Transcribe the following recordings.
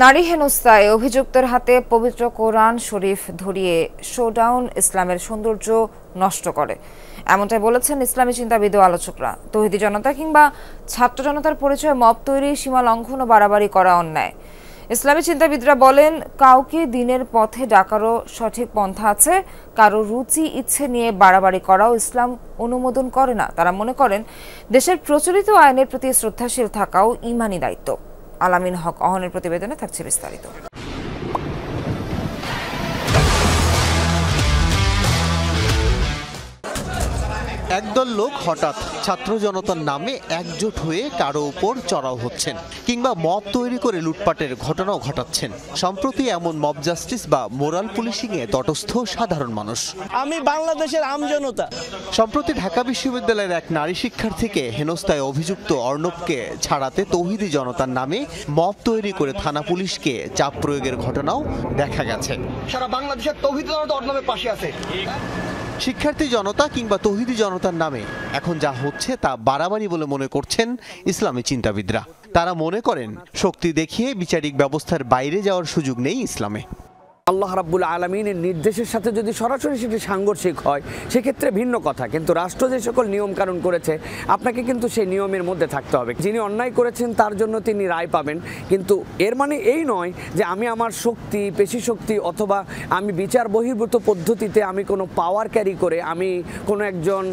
নারী হেনস্থায় অভিযুক্তের হাতে পবিত্র কোরআন শরীফ ধরিয়ে শোডাউন ইসলামের সৌন্দর্য নষ্ট করে, এমনটাই বলেছেন ইসলামী চিন্তাবিদ ও আলোচকরা। তৌহিদি জনতা কিংবা ছাত্র জনতার পরিচয়ে মব তৈরি, সীমা লঙ্ঘন ও বাড়াবাড়ি করা অন্যায়। ইসলামী চিন্তাবিদরা বলেন, কাউকে দিনের পথে ডাকারও সঠিক পন্থা আছে, কারো রুচি ইচ্ছে নিয়ে বাড়াবাড়ি করাও ইসলাম অনুমোদন করে না। তারা মনে করেন, দেশের প্রচলিত আইনের প্রতি শ্রদ্ধাশীল থাকাও ঈমানি দায়িত্ব। আলামিন হক অহনের প্রতিবেদনে থাকছে বিস্তারিত। একদল লোক হঠাৎ ছাত্র জনতার নামে একজোট হয়ে কারো উপর চড়াও হচ্ছেন কিংবা মব তৈরি করে লুটপাটের ঘটনাও ঘটাচ্ছেন। সম্প্রতি এমন মব জাস্টিস বা মোরাল পুলিশিং এ তটস্থ সাধারণ মানুষ। আমি বাংলাদেশের আমজনতা। সম্প্রতি ঢাকা বিশ্ববিদ্যালয়ের এক নারী শিক্ষার্থীকে হেনস্থায় অভিযুক্ত অর্ণবকে ছাড়াতে তৌহিদি জনতার নামে মব তৈরি করে থানা পুলিশকে চাপ প্রয়োগের ঘটনাও দেখা গেছে। সারা বাংলাদেশের তৌহিদি জনতা অর্ণবের পাশে আছে। শিক্ষার্থী জনতা কিংবা তৌহিদি জনতার নামে এখন যা হচ্ছে তা বাড়াবাড়ি বলে মনে করছেন ইসলামী চিন্তাবিদরা। তারা মনে করেন, শক্তি দেখিয়ে বিচারিক ব্যবস্থার বাইরে যাওয়ার সুযোগ নেই ইসলামে। আল্লাহ রাব্বুল আলামিনের নির্দেশের সাথে যদি সরাসরি সেটি সাংঘর্ষিক হয় সেক্ষেত্রে ভিন্ন কথা, কিন্তু রাষ্ট্র যে সকল নিয়ম কানুন করেছে আপনাকে কিন্তু সেই নিয়মের মধ্যে থাকতে হবে। যিনি অন্যায় করেছেন তার জন্য তিনি রায় পাবেন, কিন্তু এর মানে এই নয় যে আমি আমার শক্তি, পেশি শক্তি অথবা আমি বিচার বহির্ভূত পদ্ধতিতে আমি কোনো পাওয়ার ক্যারি করে আমি কোনো একজন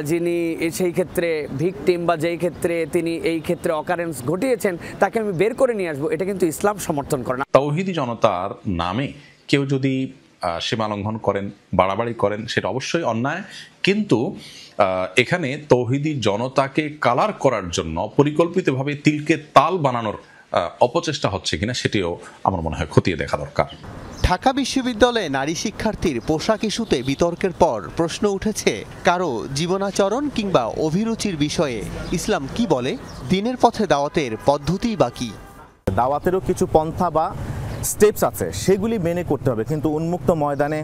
যিনি সেই ক্ষেত্রে ভিকটিম বা যেই ক্ষেত্রে তিনি এই ক্ষেত্রে অকারেন্স ঘটিয়েছেন তাকে আমি বের করে নিয়ে আসবো, এটা কিন্তু ইসলাম সমর্থন করে না। তাওহীদি জনতার নামে কেউ যদি সীমা লঙ্ঘন করেন, বাড়াবাড়ি করেন, সেটা অবশ্যই অন্যায়, কিন্তু এখানে তাওহীদি জনতাকে কালার করার জন্য পরিকল্পিতভাবে তিলকে তাল বানানোর অপচেষ্টা হচ্ছে কিনা সেটিও আমার মনে হয় খতিয়ে দেখা দরকার। ঢাকা বিশ্ববিদ্যালয়ে নারী শিক্ষার্থীর পোশাক ইস্যুতে বিতর্কের পর প্রশ্ন উঠেছে, কারো জীবনাচরণ কিংবা অভিরুচির বিষয়ে ইসলাম কি বলে? দিনের পথে দাওয়াতের পদ্ধতি বা কি? দাওয়াতেরও কিছু পন্থা বা স্টেপস আছে, সেগুলি মেনে করতে হবে, কিন্তু উন্মুক্ত ময়দানে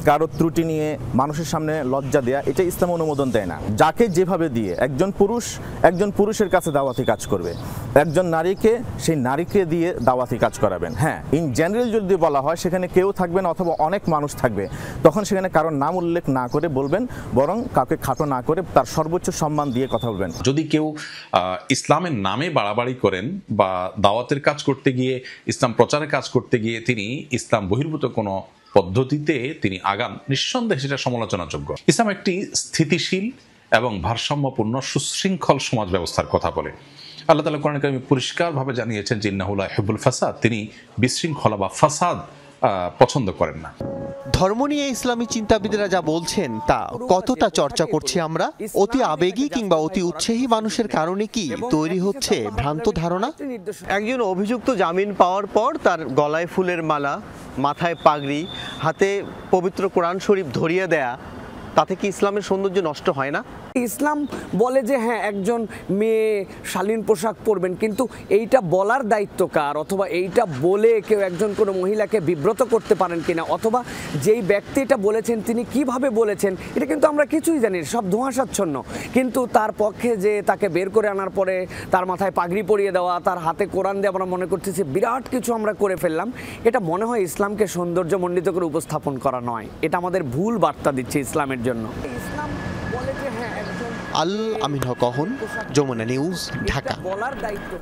কারো ত্রুটি নিয়ে মানুষের সামনে লজ্জা দেয়া, এটা ইসলাম অনুমোদন দেয় না। যাকে যেভাবে দিয়ে একজন পুরুষের কাছে দাওয়াতি কাজ করবে, একজন নারীকে সেই নারীকে দিয়ে দাওয়াতি কাজ করাবেন। হ্যাঁ, ইন জেনারেল যদি বলা হয় সেখানে কেউ থাকবে না অথবা অনেক মানুষ থাকবে, তখন সেখানে কারোর নাম উল্লেখ না করে বলবেন, বরং কাউকে খাটো না করে তার সর্বোচ্চ সম্মান দিয়ে কথা বলবেন। যদি কেউ ইসলামের নামে বাড়াবাড়ি করেন বা দাওয়াতের কাজ করতে গিয়ে, ইসলাম প্রচারের কাজ করতে গিয়ে তিনি ইসলাম বহির্ভূত কোনো পদ্ধতিতে তিনি আগান, নিঃসন্দেহে সেটা সমালোচনাযোগ্য। ইসলাম একটি স্থিতিশীল এবং ভারসাম্যপূর্ণ সুশৃঙ্খল সমাজ ব্যবস্থার কথা বলে। আল্লাহ তাআলা কোরআনে কারিমে পরিষ্কারভাবে জানিয়েছেন যে ইন্নাহু লা ইউহিব্বুল ফাসাদ, তিনি বিশৃঙ্খলা বা ফাসাদ পছন্দ করেন না। ধর্ম নিয়ে ইসলামী চিন্তাবিদরা যা বলছেন তা কতটা চর্চা করছি আমরা? অতি আবেগী কিংবা অতি উৎসাহী মানুষের কারণে কি তৈরি হচ্ছে ভ্রান্ত ধারণা? একজন অভিযুক্ত জামিন পাওয়ার পর তার গলায় ফুলের মালা, মাথায় পাগড়ি, হাতে পবিত্র কোরআন শরীফ ধরিয়ে দেয়া, তাতে কি ইসলামের সৌন্দর্য নষ্ট হয় না? ইসলাম বলে যে হ্যাঁ, একজন মেয়ে শালীন পোশাক পরবেন, কিন্তু এইটা বলার দায়িত্ব কার? অথবা এইটা বলে কেউ একজন কোনো মহিলাকে বিব্রত করতে পারেন কিনা, অথবা যেই ব্যক্তি এটা বলেছেন তিনি কিভাবে বলেছেন, এটা কিন্তু আমরা কিছুই জানি, সব ধোঁয়াশাচ্ছন্ন। কিন্তু তার পক্ষে যে তাকে বের করে আনার পরে তার মাথায় পাগড়ি পরিয়ে দেওয়া, তার হাতে কোরআন দিয়ে আমরা মনে করতেছি বিরাট কিছু আমরা করে ফেললাম, এটা মনে হয় ইসলামকে সৌন্দর্যমণ্ডিত করে উপস্থাপন করা নয়, এটা আমাদের ভুল বার্তা দিচ্ছে ইসলামের জন্য। ইসলাম বলে যে হ্যাঁ, আল আমিন হক অহন, যমুনা নিউজ, ঢাকা। বলার দায়িত্ব